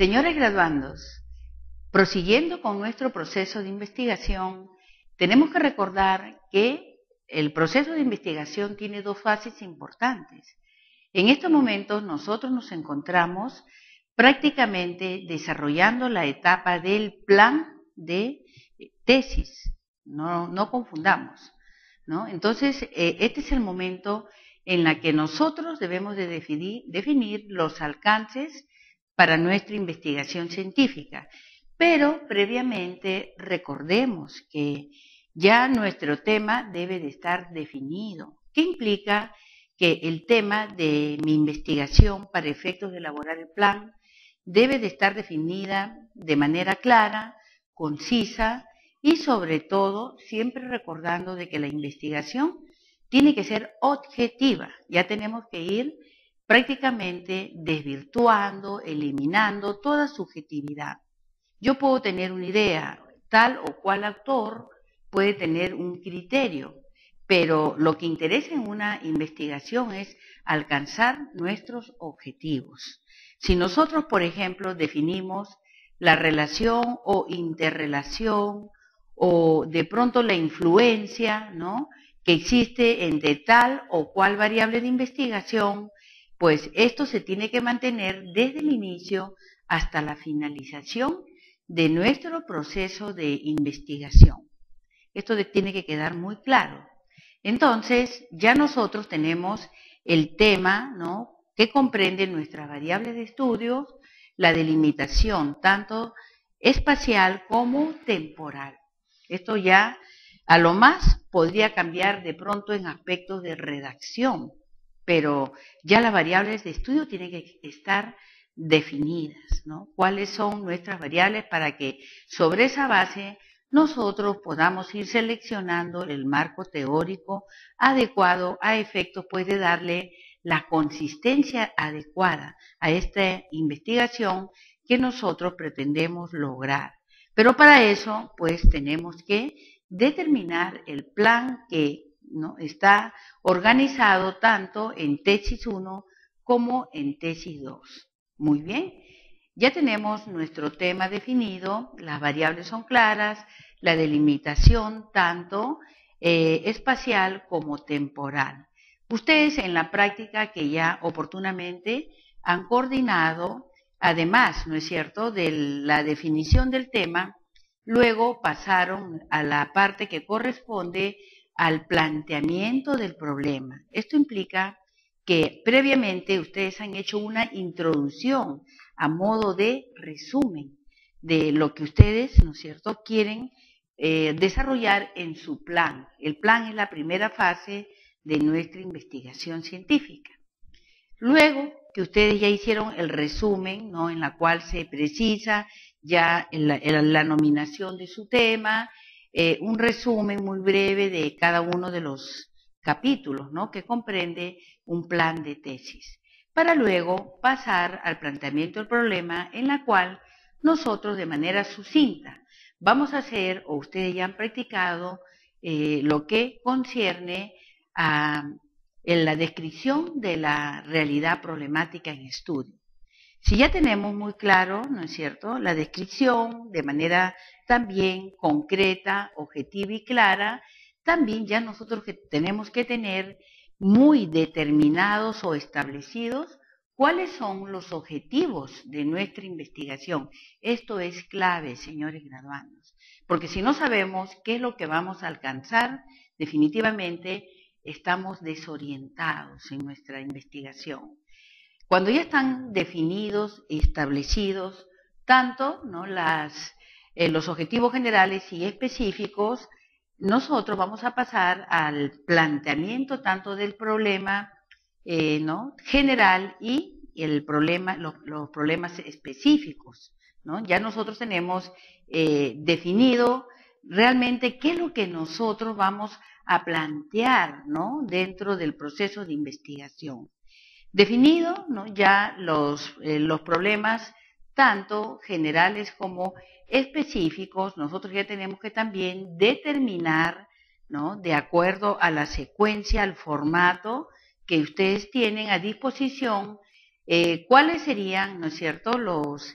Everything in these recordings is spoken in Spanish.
Señores graduandos, prosiguiendo con nuestro proceso de investigación, tenemos que recordar que el proceso de investigación tiene dos fases importantes. En estos momentos nosotros nos encontramos prácticamente desarrollando la etapa del plan de tesis, no confundamos, ¿no? Entonces, este es el momento en el que nosotros debemos de definir los alcances para nuestra investigación científica. Pero previamente recordemos que ya nuestro tema debe de estar definido. ¿Qué implica que el tema de mi investigación para efectos de elaborar el plan debe de estar definida de manera clara, concisa y sobre todo siempre recordando de que la investigación tiene que ser objetiva? Ya tenemos que ir prácticamente desvirtuando, eliminando toda subjetividad. Yo puedo tener una idea, tal o cual autor puede tener un criterio, pero lo que interesa en una investigación es alcanzar nuestros objetivos. Si nosotros, por ejemplo, definimos la relación o interrelación o de pronto la influencia, ¿no?, que existe entre tal o cual variable de investigación, pues esto se tiene que mantener desde el inicio hasta la finalización de nuestro proceso de investigación. Esto tiene que quedar muy claro. Entonces, ya nosotros tenemos el tema, ¿no?, que comprende nuestras variables de estudio, la delimitación tanto espacial como temporal. Esto ya a lo más podría cambiar de pronto en aspectos de redacción, pero ya las variables de estudio tienen que estar definidas, ¿no? ¿Cuáles son nuestras variables para que sobre esa base nosotros podamos ir seleccionando el marco teórico adecuado a efectos pues de darle la consistencia adecuada a esta investigación que nosotros pretendemos lograr? Pero para eso pues tenemos que determinar el plan que, ¿no?, está organizado tanto en tesis 1 como en tesis 2. Muy bien, ya tenemos nuestro tema definido, las variables son claras, la delimitación tanto espacial como temporal. Ustedes en la práctica que ya oportunamente han coordinado, además, ¿no es cierto?, de la definición del tema, luego pasaron a la parte que corresponde al planteamiento del problema. Esto implica que previamente ustedes han hecho una introducción a modo de resumen de lo que ustedes, ¿no es cierto?, quieren desarrollar en su plan. El plan es la primera fase de nuestra investigación científica. Luego que ustedes ya hicieron el resumen, ¿no?, en la cual se precisa ya la nominación de su tema, un resumen muy breve de cada uno de los capítulos, ¿no?, que comprende un plan de tesis, para luego pasar al planteamiento del problema, en la cual nosotros de manera sucinta vamos a hacer, o ustedes ya han practicado, lo que concierne a en la descripción de la realidad problemática en estudio. Si ya tenemos muy claro, ¿no es cierto?, la descripción de manera también concreta, objetiva y clara, también ya nosotros tenemos que tener muy determinados o establecidos cuáles son los objetivos de nuestra investigación. Esto es clave, señores graduandos, porque si no sabemos qué es lo que vamos a alcanzar, definitivamente estamos desorientados en nuestra investigación. Cuando ya están definidos y establecidos tanto, ¿no?, los objetivos generales y específicos, nosotros vamos a pasar al planteamiento tanto del problema ¿no?, general y el problema, los problemas específicos, ¿no? Ya nosotros tenemos definido realmente qué es lo que nosotros vamos a plantear, ¿no?, dentro del proceso de investigación. Definido, ¿no?, ya los problemas tanto generales como específicos, nosotros ya tenemos que también determinar, ¿no?, de acuerdo a la secuencia, al formato que ustedes tienen a disposición, ¿Cuáles serían, no es cierto,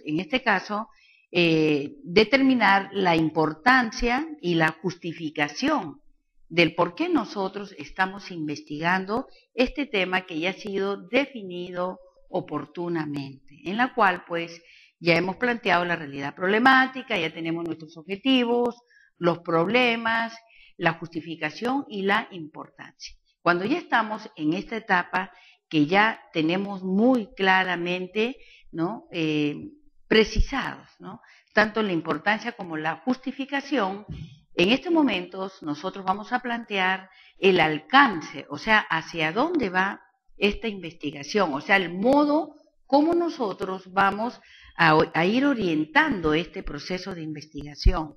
en este caso, determinar la importancia y la justificación del por qué nosotros estamos investigando este tema que ya ha sido definido oportunamente, en la cual pues ya hemos planteado la realidad problemática, ya tenemos nuestros objetivos, los problemas, la justificación y la importancia. Cuando ya estamos en esta etapa que ya tenemos muy claramente, ¿no? Precisados, ¿no? Tanto la importancia como la justificación, en estos momentos nosotros vamos a plantear el alcance, o sea, hacia dónde va esta investigación, o sea, el modo como nosotros vamos a ir orientando este proceso de investigación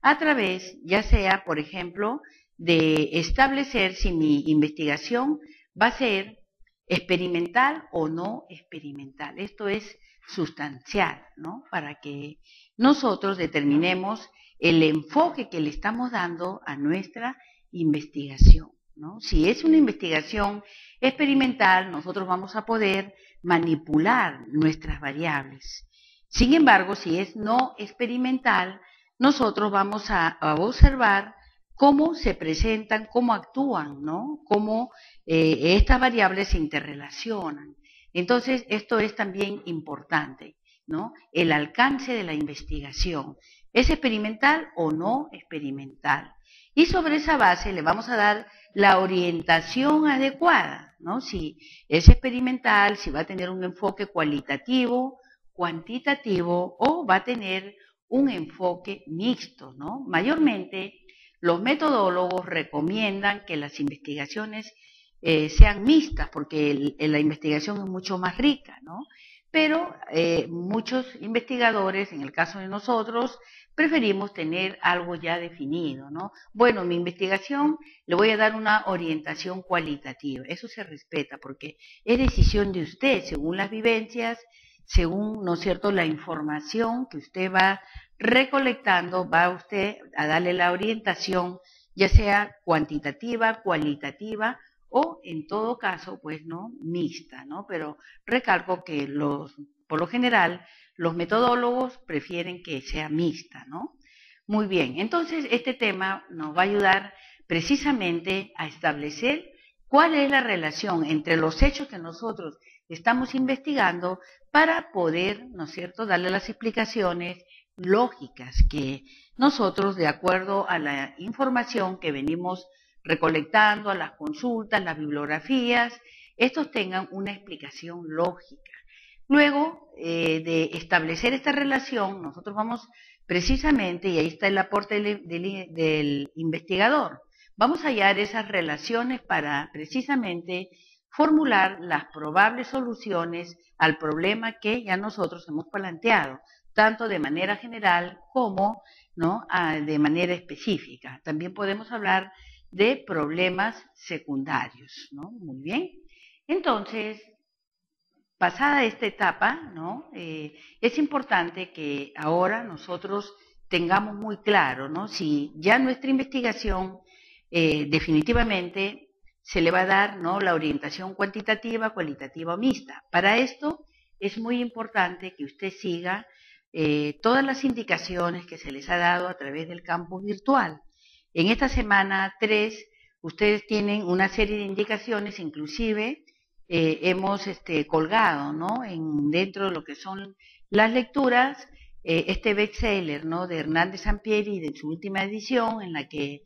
a través, ya sea, por ejemplo, de establecer si mi investigación va a ser experimental o no experimental. Esto es sustancial, ¿no? Para que nosotros determinemos el enfoque que le estamos dando a nuestra investigación, ¿no? Si es una investigación experimental, nosotros vamos a poder manipular nuestras variables. Sin embargo, si es no experimental, nosotros vamos a observar cómo se presentan, cómo actúan, ¿no? Cómo estas variables se interrelacionan. Entonces, esto es también importante, ¿no? El alcance de la investigación. ¿Es experimental o no experimental? Y sobre esa base le vamos a dar la orientación adecuada, ¿no? Si es experimental, si va a tener un enfoque cualitativo, cuantitativo o va a tener un enfoque mixto, ¿no? Mayormente, los metodólogos recomiendan que las investigaciones sean mixtas, porque la investigación es mucho más rica, ¿no? Pero muchos investigadores, en el caso de nosotros, preferimos tener algo ya definido, ¿no? Bueno, mi investigación le voy a dar una orientación cualitativa, eso se respeta porque es decisión de usted, según las vivencias, según, ¿no es cierto?, la información que usted va recolectando, va usted a darle la orientación, ya sea cuantitativa, cualitativa, o en todo caso, pues, ¿no?, mixta, ¿no? Pero recalco que por lo general, los metodólogos prefieren que sea mixta, ¿no? Muy bien, entonces este tema nos va a ayudar precisamente a establecer cuál es la relación entre los hechos que nosotros estamos investigando para poder, ¿no es cierto?, darle las explicaciones lógicas que nosotros, de acuerdo a la información que venimos recolectando, a las consultas, las bibliografías, estos tengan una explicación lógica. Luego de establecer esta relación, nosotros vamos precisamente, y ahí está el aporte del investigador, vamos a hallar esas relaciones para precisamente formular las probables soluciones al problema que ya nosotros hemos planteado, tanto de manera general como, ¿no?, de manera específica. También podemos hablar de problemas secundarios, ¿no? Muy bien. Entonces, pasada esta etapa, ¿no?, es importante que ahora nosotros tengamos muy claro, ¿no?, si ya nuestra investigación definitivamente se le va a dar, ¿no?, la orientación cuantitativa, cualitativa o mixta. Para esto es muy importante que usted siga todas las indicaciones que se les ha dado a través del campus virtual. En esta semana 3, ustedes tienen una serie de indicaciones, inclusive hemos colgado, ¿no?, dentro de lo que son las lecturas, este bestseller, ¿no?, de Hernández Sampieri, de su última edición, en la que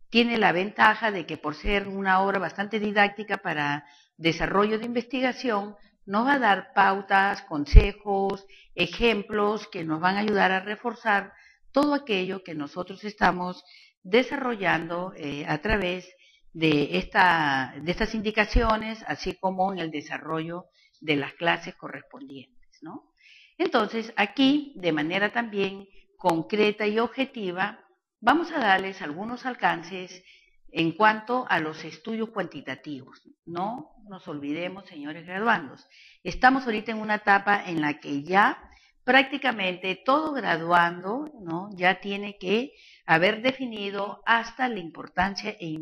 tiene la ventaja de que por ser una obra bastante didáctica para desarrollo de investigación, nos va a dar pautas, consejos, ejemplos que nos van a ayudar a reforzar todo aquello que nosotros estamos desarrollando a través de estas indicaciones, así como en el desarrollo de las clases correspondientes, ¿no? Entonces, aquí, de manera también concreta y objetiva, vamos a darles algunos alcances en cuanto a los estudios cuantitativos. No nos olvidemos, señores graduandos, estamos ahorita en una etapa en la que ya prácticamente todo graduando, ¿no?, ya tiene que haber definido hasta la importancia y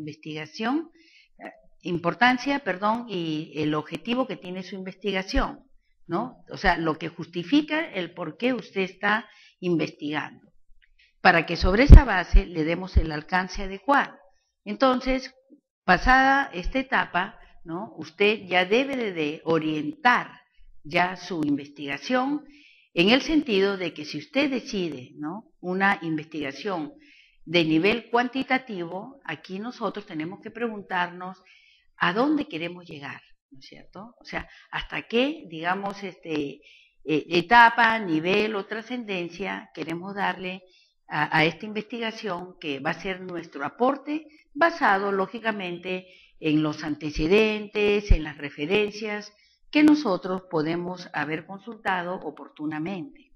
el objetivo que tiene su investigación, ¿no? O sea, lo que justifica el por qué usted está investigando, para que sobre esa base le demos el alcance adecuado. Entonces, pasada esta etapa, ¿no? Usted ya debe de orientar ya su investigación en el sentido de que si usted decide, ¿no?, una investigación de nivel cuantitativo, aquí nosotros tenemos que preguntarnos a dónde queremos llegar, ¿no es cierto? O sea, hasta qué, digamos, etapa, nivel o trascendencia queremos darle a esta investigación, que va a ser nuestro aporte basado, lógicamente, en los antecedentes, en las referencias que nosotros podemos haber consultado oportunamente.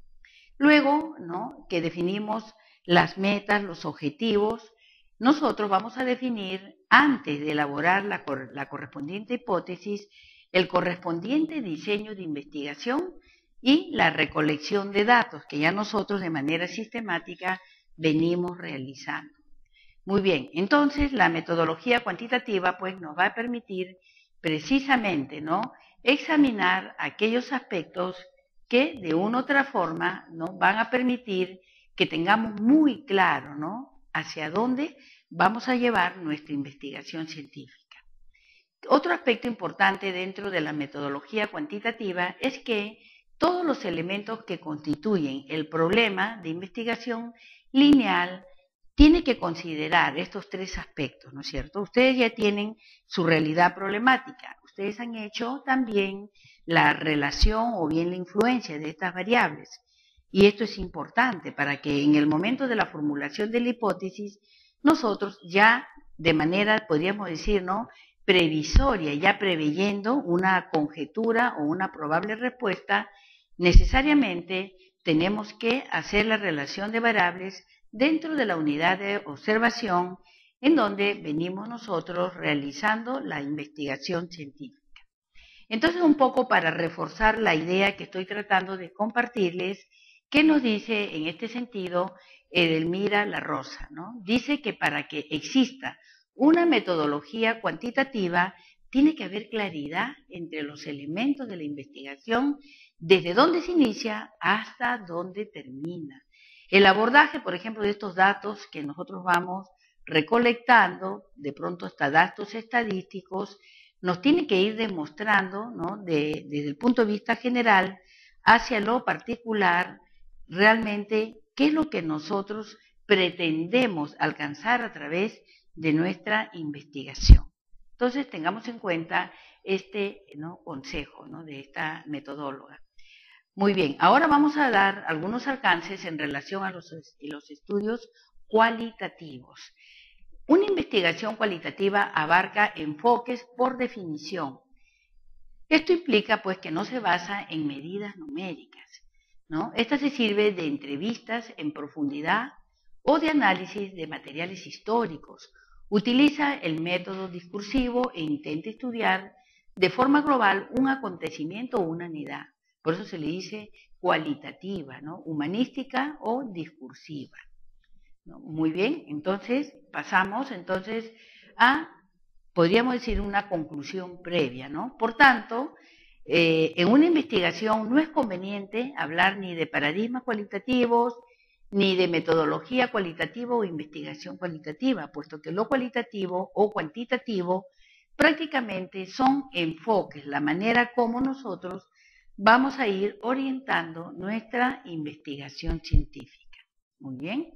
Luego, ¿no?, que definimos las metas, los objetivos, nosotros vamos a definir, antes de elaborar la correspondiente hipótesis, el correspondiente diseño de investigación y la recolección de datos que ya nosotros de manera sistemática venimos realizando. Muy bien, entonces la metodología cuantitativa pues nos va a permitir precisamente, ¿no?, examinar aquellos aspectos que de una u otra forma, ¿no?, van a permitir que tengamos muy claro, ¿no?, hacia dónde vamos a llevar nuestra investigación científica. Otro aspecto importante dentro de la metodología cuantitativa es que todos los elementos que constituyen el problema de investigación lineal tiene que considerar estos tres aspectos, ¿no es cierto? Ustedes ya tienen su realidad problemática, ustedes han hecho también la relación o bien la influencia de estas variables, y esto es importante para que en el momento de la formulación de la hipótesis nosotros ya de manera, podríamos decir, ¿no?, previsoria, ya preveyendo una conjetura o una probable respuesta, necesariamente tenemos que hacer la relación de variables dentro de la unidad de observación en donde venimos nosotros realizando la investigación científica. Entonces, un poco para reforzar la idea que estoy tratando de compartirles, ¿qué nos dice en este sentido Edelmira La Rosa, ¿no? Dice que para que exista una metodología cuantitativa tiene que haber claridad entre los elementos de la investigación, desde dónde se inicia hasta dónde termina. El abordaje, por ejemplo, de estos datos que nosotros vamos recolectando, de pronto hasta datos estadísticos, nos tiene que ir demostrando, ¿no?, desde el punto de vista general hacia lo particular, realmente qué es lo que nosotros pretendemos alcanzar a través de nuestra investigación. Entonces, tengamos en cuenta este, ¿no?, consejo, ¿no?, de esta metodóloga. Muy bien, ahora vamos a dar algunos alcances en relación a los estudios cualitativos. Una investigación cualitativa abarca enfoques por definición. Esto implica pues que no se basa en medidas numéricas, ¿no? Esta se sirve de entrevistas en profundidad o de análisis de materiales históricos. Utiliza el método discursivo e intenta estudiar de forma global un acontecimiento o una unidad. Por eso se le dice cualitativa, ¿no?, humanística o discursiva, ¿no? Muy bien, entonces pasamos entonces a, podríamos decir, una conclusión previa, ¿no? Por tanto, en una investigación no es conveniente hablar ni de paradigmas cualitativos, ni de metodología cualitativa o investigación cualitativa, puesto que lo cualitativo o cuantitativo prácticamente son enfoques, la manera como nosotros vamos a ir orientando nuestra investigación científica. Muy bien.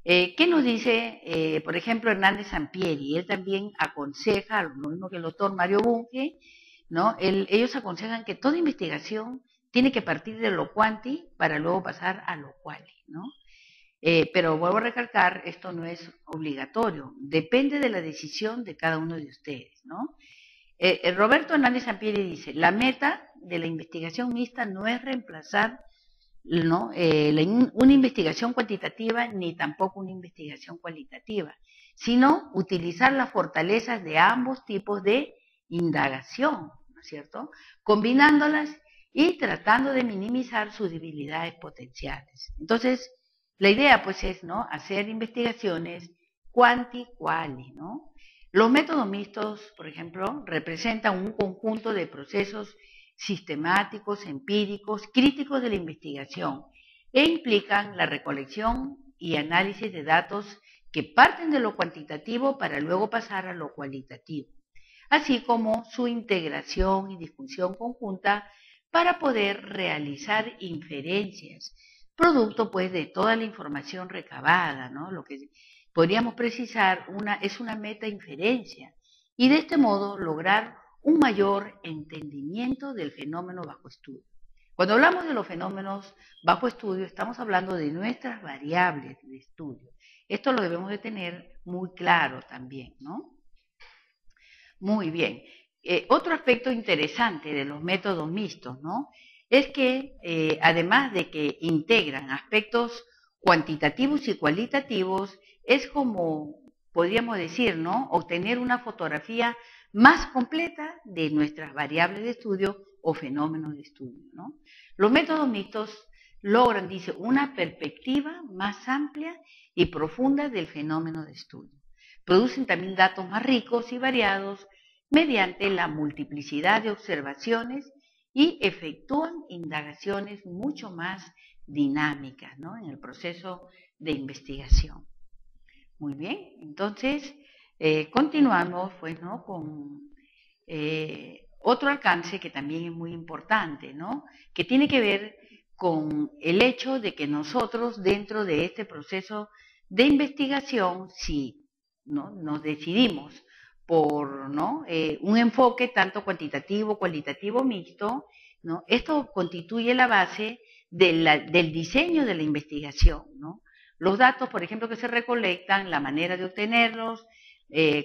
¿Qué nos dice, por ejemplo, Hernández Sampieri? Él también aconseja, lo mismo que el doctor Mario Bunge, ¿no? Ellos aconsejan que toda investigación tiene que partir de lo cuanti para luego pasar a lo quali, ¿no? Pero vuelvo a recalcar, esto no es obligatorio, depende de la decisión de cada uno de ustedes, ¿no? Roberto Hernández Sampieri dice, la meta de la investigación mixta no es reemplazar, ¿no?, una investigación cuantitativa ni tampoco una investigación cualitativa, sino utilizar las fortalezas de ambos tipos de indagación, ¿no es cierto?, combinándolas y tratando de minimizar sus debilidades potenciales. Entonces, la idea pues es, ¿no?, hacer investigaciones quanti-quali, ¿no? Los métodos mixtos, por ejemplo, representan un conjunto de procesos sistemáticos, empíricos, críticos de la investigación e implican la recolección y análisis de datos que parten de lo cuantitativo para luego pasar a lo cualitativo, así como su integración y disfunción conjunta para poder realizar inferencias, producto pues de toda la información recabada, ¿no? Lo que podríamos precisar es una metainferencia y de este modo lograr un mayor entendimiento del fenómeno bajo estudio. Cuando hablamos de los fenómenos bajo estudio, estamos hablando de nuestras variables de estudio. Esto lo debemos de tener muy claro también, ¿no? Muy bien. Otro aspecto interesante de los métodos mixtos, ¿no? Es que además de que integran aspectos cuantitativos y cualitativos, es como, podríamos decir, ¿no? Obtener una fotografía más completa de nuestras variables de estudio o fenómenos de estudio, ¿no? Los métodos mixtos logran, dice, una perspectiva más amplia y profunda del fenómeno de estudio. Producen también datos más ricos y variados mediante la multiplicidad de observaciones y efectúan indagaciones mucho más dinámicas, ¿no? En el proceso de investigación. Muy bien, entonces continuamos pues, ¿no? Con otro alcance que también es muy importante, ¿no? Que tiene que ver con el hecho de que nosotros dentro de este proceso de investigación, si ¿no? Nos decidimos por ¿no? Un enfoque tanto cuantitativo, cualitativo mixto, ¿no? Esto constituye la base del diseño de la investigación, ¿no? Los datos, por ejemplo, que se recolectan, la manera de obtenerlos,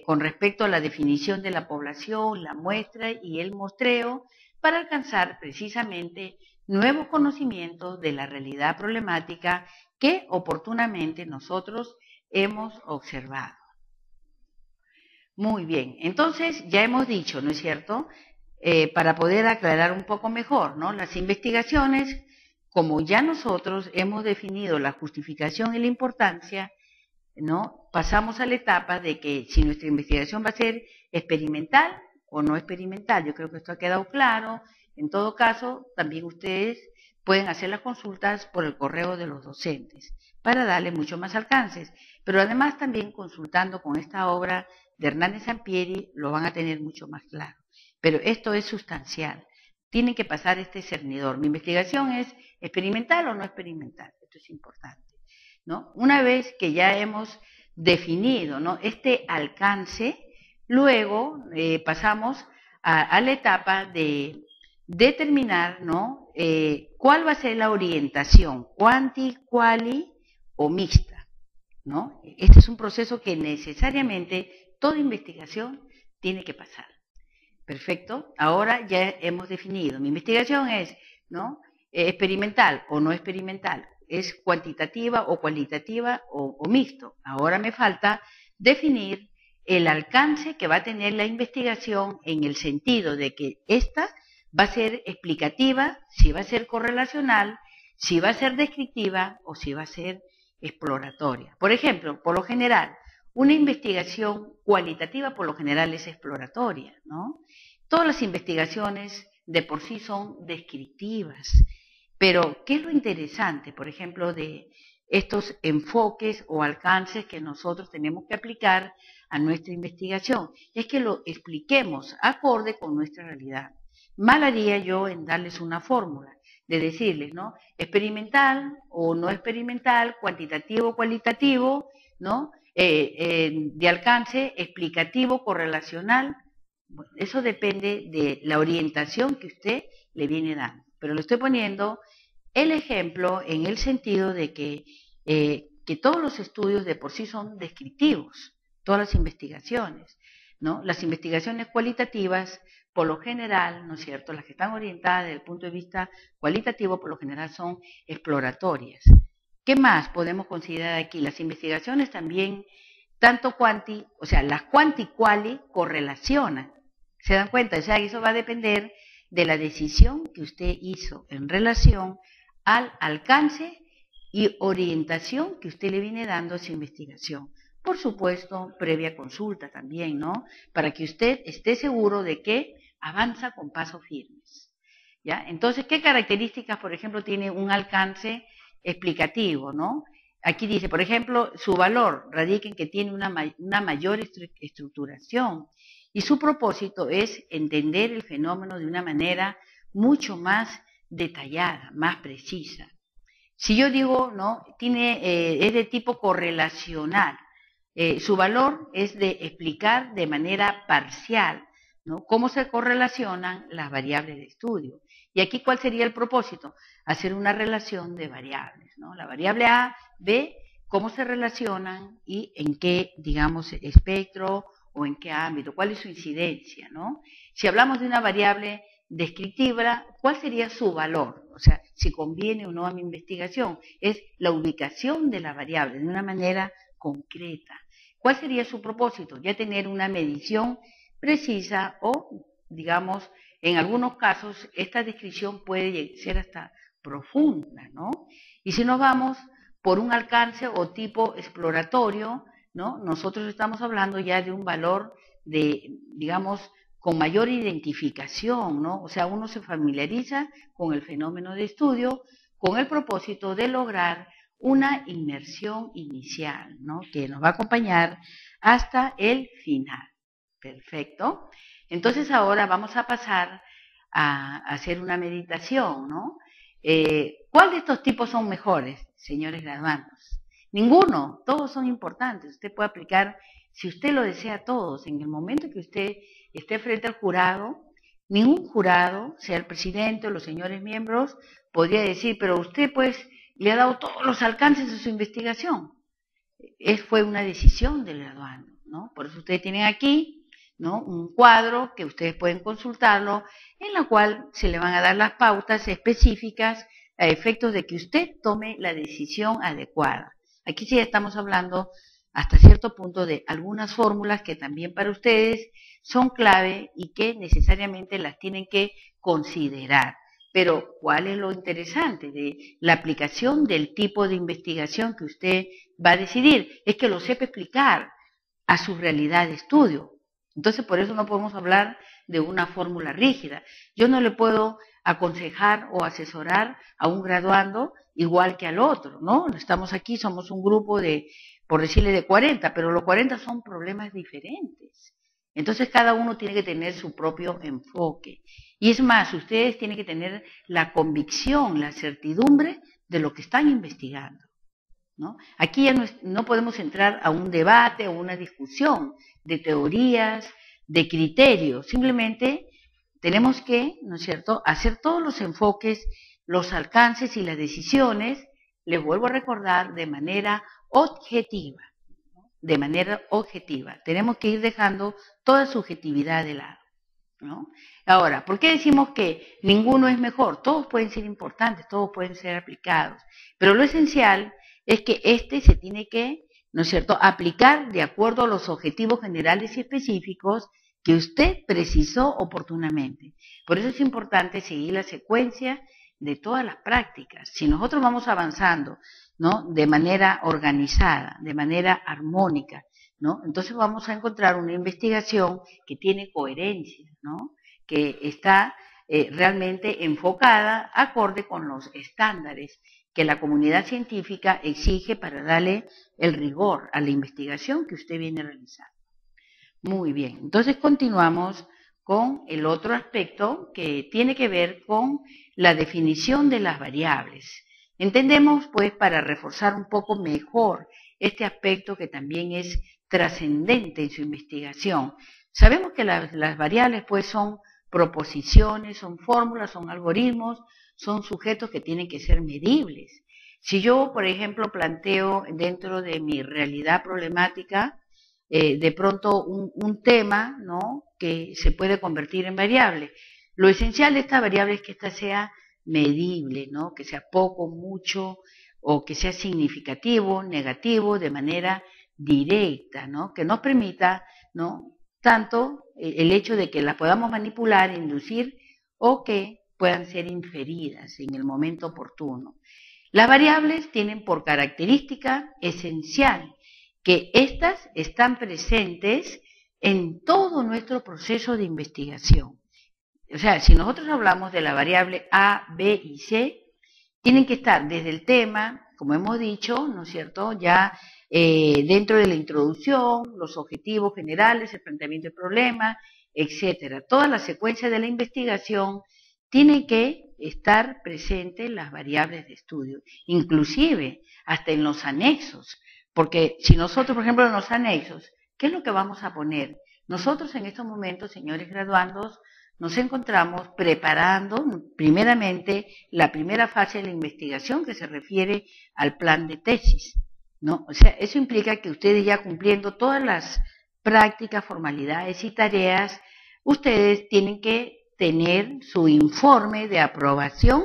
con respecto a la definición de la población, la muestra y el muestreo, para alcanzar precisamente nuevos conocimientos de la realidad problemática que oportunamente nosotros hemos observado. Muy bien, entonces ya hemos dicho, ¿no es cierto?, para poder aclarar un poco mejor, ¿no? Las investigaciones, como ya nosotros hemos definido la justificación y la importancia, ¿no? Pasamos a la etapa de que si nuestra investigación va a ser experimental o no experimental. Yo creo que esto ha quedado claro. En todo caso, también ustedes pueden hacer las consultas por el correo de los docentes para darle mucho más alcances. Pero además también consultando con esta obra de Hernández Sampieri lo van a tener mucho más claro. Pero esto es sustancial. Tienen que pasar este cernidor. ¿Mi investigación es experimental o no experimental? Esto es importante, ¿no? Una vez que ya hemos definido, ¿no? este alcance, luego pasamos a la etapa de determinar, ¿no? cuál va a ser la orientación, quanti, quali o mixta, ¿no? Este es un proceso que necesariamente toda investigación tiene que pasar. Perfecto. Ahora ya hemos definido. Mi investigación es, ¿no? Experimental o no experimental. Es cuantitativa o cualitativa o mixto. Ahora me falta definir el alcance que va a tener la investigación en el sentido de que esta va a ser explicativa, si va a ser correlacional, si va a ser descriptiva o si va a ser exploratoria. Por ejemplo, por lo general, una investigación cualitativa por lo general es exploratoria, ¿no? Todas las investigaciones de por sí son descriptivas, pero ¿qué es lo interesante, por ejemplo, de estos enfoques o alcances que nosotros tenemos que aplicar a nuestra investigación? Es que lo expliquemos acorde con nuestra realidad. Mal haría yo en darles una fórmula, de decirles, ¿no? Experimental o no experimental, cuantitativo o cualitativo, ¿no? De alcance explicativo, correlacional. Bueno, eso depende de la orientación que usted le viene dando. Pero le estoy poniendo el ejemplo en el sentido de que todos los estudios de por sí son descriptivos, todas las investigaciones, ¿no? Las investigaciones cualitativas, por lo general, ¿no es cierto?, las que están orientadas desde el punto de vista cualitativo, por lo general son exploratorias. ¿Qué más podemos considerar aquí? Las investigaciones también, tanto quanti, o sea, las quanti-quali correlacionan. ¿Se dan cuenta? O sea, eso va a depender de la decisión que usted hizo en relación al alcance y orientación que usted le viene dando a su investigación. Por supuesto, previa consulta también, ¿no? Para que usted esté seguro de que avanza con pasos firmes. ¿ya? Entonces, ¿qué características, por ejemplo, tiene un alcance explicativo, ¿no? Aquí dice, por ejemplo, su valor radica en que tiene una mayor estructuración y su propósito es entender el fenómeno de una manera mucho más detallada, más precisa. Si yo digo, ¿no? Es de tipo correlacional. Su valor es de explicar de manera parcial, ¿no? Cómo se correlacionan las variables de estudio. Y aquí, ¿cuál sería el propósito? Hacer una relación de variables, ¿no? La variable A, B, cómo se relacionan y en qué, digamos, espectro o en qué ámbito, cuál es su incidencia, ¿no? Si hablamos de una variable descriptiva, ¿cuál sería su valor? O sea, si conviene o no a mi investigación, es la ubicación de la variable de una manera concreta. ¿Cuál sería su propósito? Ya tener una medición precisa o, digamos, en algunos casos esta descripción puede ser hasta profunda, ¿no? Y si nos vamos por un alcance o tipo exploratorio, ¿no? Nosotros estamos hablando ya de un valor de, digamos, con mayor identificación, ¿no? O sea, uno se familiariza con el fenómeno de estudio con el propósito de lograr una inmersión inicial, ¿no? Que nos va a acompañar hasta el final. Perfecto. Entonces ahora vamos a pasar a hacer una meditación, ¿no? ¿Cuál de estos tipos son mejores, señores graduandos? Ninguno, todos son importantes. Usted puede aplicar, si usted lo desea, todos. En el momento que usted esté frente al jurado, ningún jurado, sea el presidente o los señores miembros, podría decir, pero usted pues le ha dado todos los alcances de su investigación. Fue una decisión del graduando, ¿no? Por eso ustedes tienen aquí, ¿no? Un cuadro que ustedes pueden consultarlo, en la cual se le van a dar las pautas específicas a efectos de que usted tome la decisión adecuada. Aquí sí estamos hablando hasta cierto punto de algunas fórmulas que también para ustedes son clave y que necesariamente las tienen que considerar. Pero, ¿cuál es lo interesante de la aplicación del tipo de investigación que usted va a decidir? Es que lo sepa explicar a su realidad de estudio. Entonces, por eso no podemos hablar de una fórmula rígida. Yo no le puedo aconsejar o asesorar a un graduando igual que al otro, ¿no? Estamos aquí, somos un grupo de, por decirle, de 40, pero los 40 son problemas diferentes. Entonces, cada uno tiene que tener su propio enfoque. Y es más, ustedes tienen que tener la convicción, la certidumbre de lo que están investigando, ¿no? Aquí ya no podemos entrar a un debate o una discusión de teorías, de criterios. Simplemente tenemos que, ¿no es cierto?, hacer todos los enfoques, los alcances y las decisiones, les vuelvo a recordar, de manera objetiva. De manera objetiva. Tenemos que ir dejando toda subjetividad de lado, ¿no? Ahora, ¿por qué decimos que ninguno es mejor? Todos pueden ser importantes, todos pueden ser aplicados, pero lo esencial es que este se tiene que, ¿no es cierto?, aplicar de acuerdo a los objetivos generales y específicos que usted precisó oportunamente. Por eso es importante seguir la secuencia de todas las prácticas. Si nosotros vamos avanzando, ¿no?, de manera organizada, de manera armónica, ¿no?, entonces vamos a encontrar una investigación que tiene coherencia, ¿no?, que está realmente enfocada acorde con los estándares que la comunidad científica exige para darle el rigor a la investigación que usted viene realizando. Muy bien, entonces continuamos con el otro aspecto que tiene que ver con la definición de las variables. Entendemos, pues, para reforzar un poco mejor este aspecto que también es trascendente en su investigación. Sabemos que las variables, pues, son proposiciones, son fórmulas, son algoritmos, son sujetos que tienen que ser medibles. Si yo, por ejemplo, planteo dentro de mi realidad problemática, de pronto un tema, ¿no?, que se puede convertir en variable. Lo esencial de esta variable es que ésta sea medible, ¿no?, que sea poco, mucho, o que sea significativo, negativo, de manera directa, ¿no?, que nos permita, ¿no?, tanto el hecho de que la podamos manipular, inducir, o que puedan ser inferidas en el momento oportuno. Las variables tienen por característica esencial que éstas están presentes en todo nuestro proceso de investigación. o sea, si nosotros hablamos de la variable A, B y C, tienen que estar desde el tema, como hemos dicho, ¿no es cierto?, ya dentro de la introducción, los objetivos generales, el planteamiento del problema, etcétera. Toda la secuencia de la investigación tiene que estar presente las variables de estudio, inclusive hasta en los anexos, porque si nosotros, por ejemplo, en los anexos, ¿qué es lo que vamos a poner? Nosotros en estos momentos, señores graduandos, nos encontramos preparando primeramente la primera fase de la investigación que se refiere al plan de tesis, ¿no? O sea, eso implica que ustedes ya cumpliendo todas las prácticas, formalidades y tareas, ustedes tienen que tener su informe de aprobación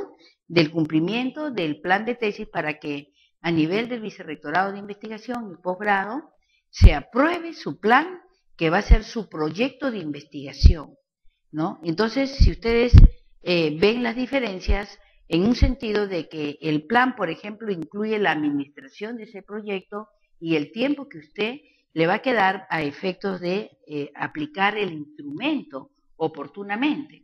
del cumplimiento del plan de tesis para que a nivel del Vicerrectorado de Investigación y Posgrado se apruebe su plan que va a ser su proyecto de investigación, ¿no? Entonces, si ustedes ven las diferencias en un sentido de que el plan, por ejemplo, incluye la administración de ese proyecto y el tiempo que usted le va a quedar a efectos de aplicar el instrumento oportunamente,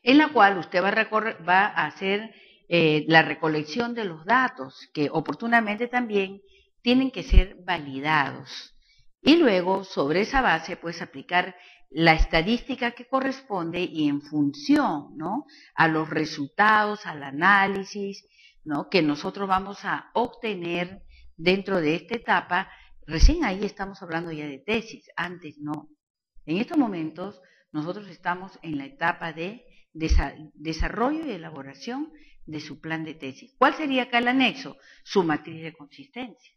en la cual usted va a hacer la recolección de los datos que oportunamente también tienen que ser validados. Y luego, sobre esa base, pues aplicar la estadística que corresponde y en función, ¿no?, a los resultados, al análisis, ¿no?, que nosotros vamos a obtener dentro de esta etapa. Recién ahí estamos hablando ya de tesis, antes no. En estos momentos nosotros estamos en la etapa de desarrollo y elaboración de su plan de tesis. ¿Cuál sería acá el anexo? Su matriz de consistencia.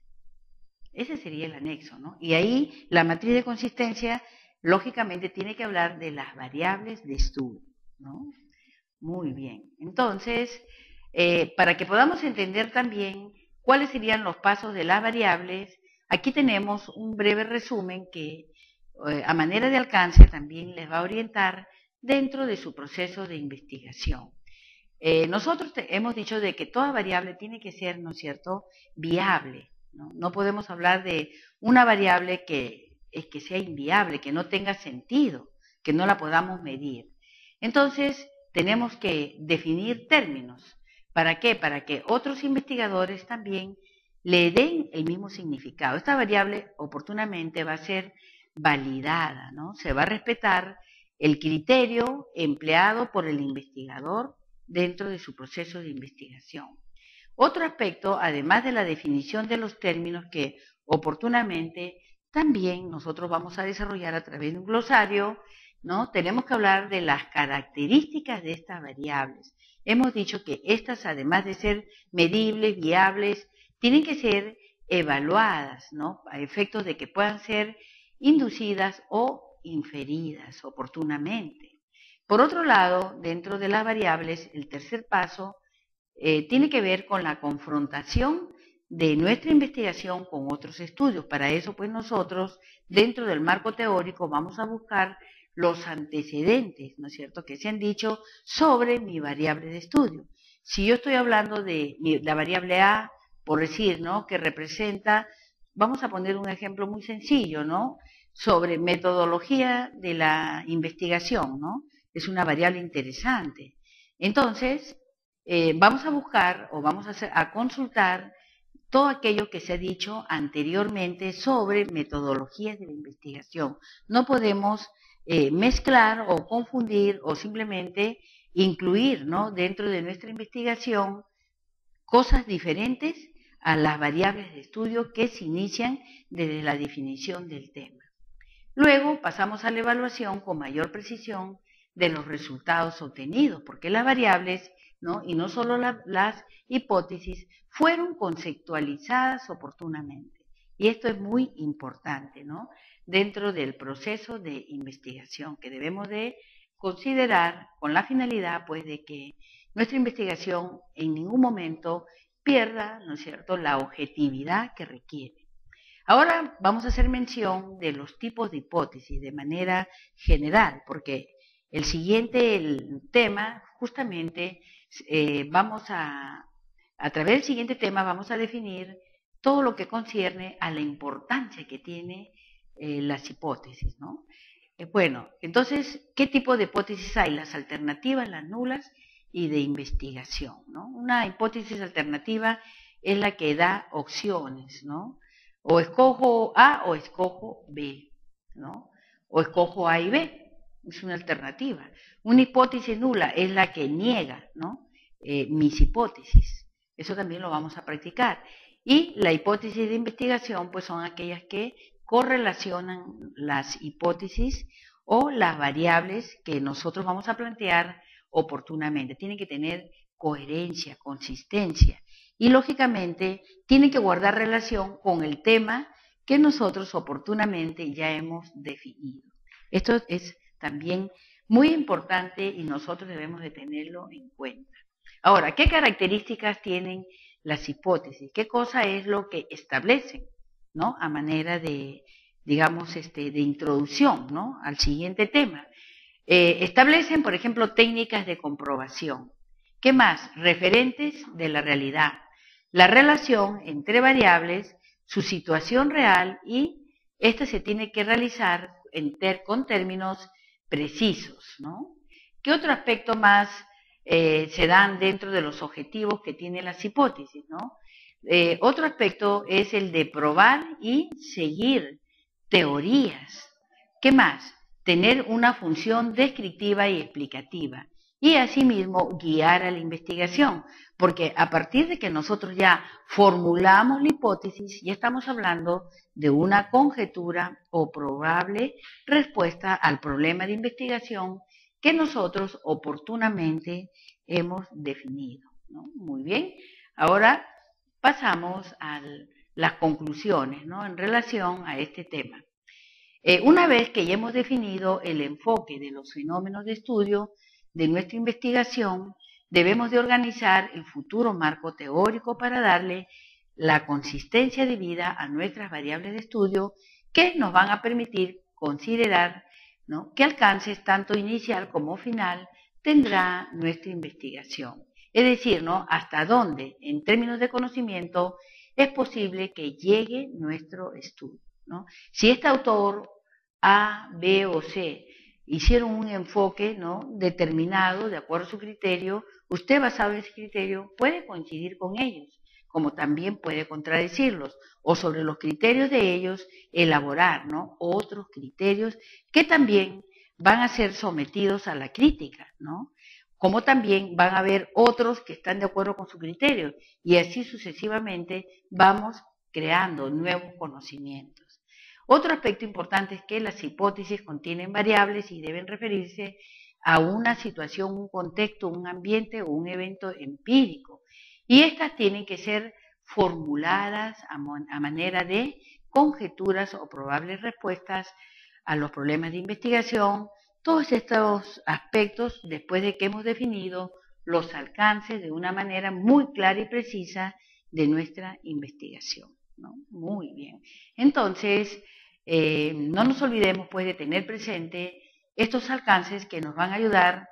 Ese sería el anexo, ¿no? Y ahí la matriz de consistencia, lógicamente, tiene que hablar de las variables de estudio, ¿no? Muy bien. Entonces, para que podamos entender también cuáles serían los pasos de las variables, aquí tenemos un breve resumen que a manera de alcance también les va a orientar dentro de su proceso de investigación. Nosotros hemos dicho de que toda variable tiene que ser, ¿no es cierto?, viable, ¿no? No podemos hablar de una variable que sea inviable, que no tenga sentido, que no la podamos medir. Entonces, tenemos que definir términos. ¿Para qué? Para que otros investigadores también le den el mismo significado. Esta variable oportunamente va a ser validada, ¿no? Se va a respetar el criterio empleado por el investigador dentro de su proceso de investigación. Otro aspecto, además de la definición de los términos que oportunamente también nosotros vamos a desarrollar a través de un glosario, ¿no?, tenemos que hablar de las características de estas variables. Hemos dicho que estas, además de ser medibles, viables, tienen que ser evaluadas, ¿no?, a efectos de que puedan ser inducidas o inferidas oportunamente. Por otro lado, dentro de las variables, el tercer paso tiene que ver con la confrontación de nuestra investigación con otros estudios. Para eso, pues nosotros, dentro del marco teórico, vamos a buscar los antecedentes, ¿no es cierto?, que se han dicho sobre mi variable de estudio. Si yo estoy hablando de la variable A, por decir, ¿no?, que representa, vamos a poner un ejemplo muy sencillo, ¿no?, sobre metodología de la investigación, ¿no? Es una variable interesante. Entonces, vamos a buscar o vamos a consultar todo aquello que se ha dicho anteriormente sobre metodologías de la investigación. No podemos mezclar o confundir o simplemente incluir, ¿no?, dentro de nuestra investigación cosas diferentes a las variables de estudio que se inician desde la definición del tema. Luego pasamos a la evaluación con mayor precisión de los resultados obtenidos, porque las variables, ¿no?, y no solo las hipótesis, fueron conceptualizadas oportunamente. Y esto es muy importante, ¿no?, dentro del proceso de investigación que debemos de considerar con la finalidad, pues, de que nuestra investigación en ningún momento pierda, ¿no es cierto?, la objetividad que requiere. Ahora vamos a hacer mención de los tipos de hipótesis de manera general, porque el siguiente tema, justamente, a través del siguiente tema vamos a definir todo lo que concierne a la importancia que tiene las hipótesis, ¿no? Bueno, entonces, ¿qué tipo de hipótesis hay? Las alternativas, las nulas y de investigación, ¿no? Una hipótesis alternativa es la que da opciones, ¿no? O escojo A o escojo B, ¿no? O escojo A y B, es una alternativa. Una hipótesis nula es la que niega, ¿no? Mis hipótesis. Eso también lo vamos a practicar. Y la hipótesis de investigación, pues son aquellas que correlacionan las hipótesis o las variables que nosotros vamos a plantear oportunamente. Tienen que tener coherencia, consistencia y lógicamente tienen que guardar relación con el tema que nosotros oportunamente ya hemos definido. Esto es también muy importante y nosotros debemos de tenerlo en cuenta. Ahora, ¿qué características tienen las hipótesis? ¿Qué cosa es lo que establecen, ¿no? A manera de, digamos, de introducción, ¿no? Al siguiente tema. Establecen, por ejemplo, técnicas de comprobación. ¿Qué más? Referentes de la realidad. La relación entre variables, su situación real y esta se tiene que realizar con términos precisos, ¿no? ¿Qué otro aspecto más se dan dentro de los objetivos que tienen las hipótesis, ¿no? Otro aspecto es el de probar y seguir teorías. ¿Qué más? Tener una función descriptiva y explicativa y asimismo guiar a la investigación, porque a partir de que nosotros ya formulamos la hipótesis, ya estamos hablando de una conjetura o probable respuesta al problema de investigación que nosotros oportunamente hemos definido, ¿no? Muy bien, ahora pasamos a las conclusiones, ¿no? En relación a este tema. Una vez que ya hemos definido el enfoque de los fenómenos de estudio de nuestra investigación, debemos de organizar el futuro marco teórico para darle la consistencia debida a nuestras variables de estudio que nos van a permitir considerar, ¿no?, qué alcances tanto inicial como final tendrá nuestra investigación. Es decir, ¿no?, hasta dónde, en términos de conocimiento, es posible que llegue nuestro estudio, ¿no? Si este autor A, B o C hicieron un enfoque, ¿no?, determinado de acuerdo a su criterio, usted basado en ese criterio puede coincidir con ellos, como también puede contradecirlos, o sobre los criterios de ellos elaborar, ¿no?, otros criterios que también van a ser sometidos a la crítica, ¿no? Como también van a haber otros que están de acuerdo con su criterio, y así sucesivamente vamos creando nuevos conocimientos. Otro aspecto importante es que las hipótesis contienen variables y deben referirse a una situación, un contexto, un ambiente o un evento empírico. Y estas tienen que ser formuladas a manera de conjeturas o probables respuestas a los problemas de investigación. Todos estos aspectos, después de que hemos definido los alcances de una manera muy clara y precisa de nuestra investigación, ¿no? Muy bien. Entonces, no nos olvidemos pues de tener presente estos alcances que nos van a ayudar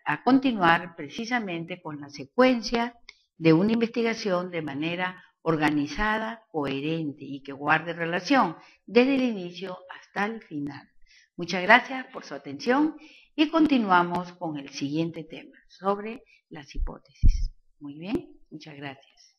a continuar precisamente con la secuencia de una investigación de manera organizada, coherente y que guarde relación desde el inicio hasta el final. Muchas gracias por su atención y continuamos con el siguiente tema sobre las hipótesis. Muy bien, muchas gracias.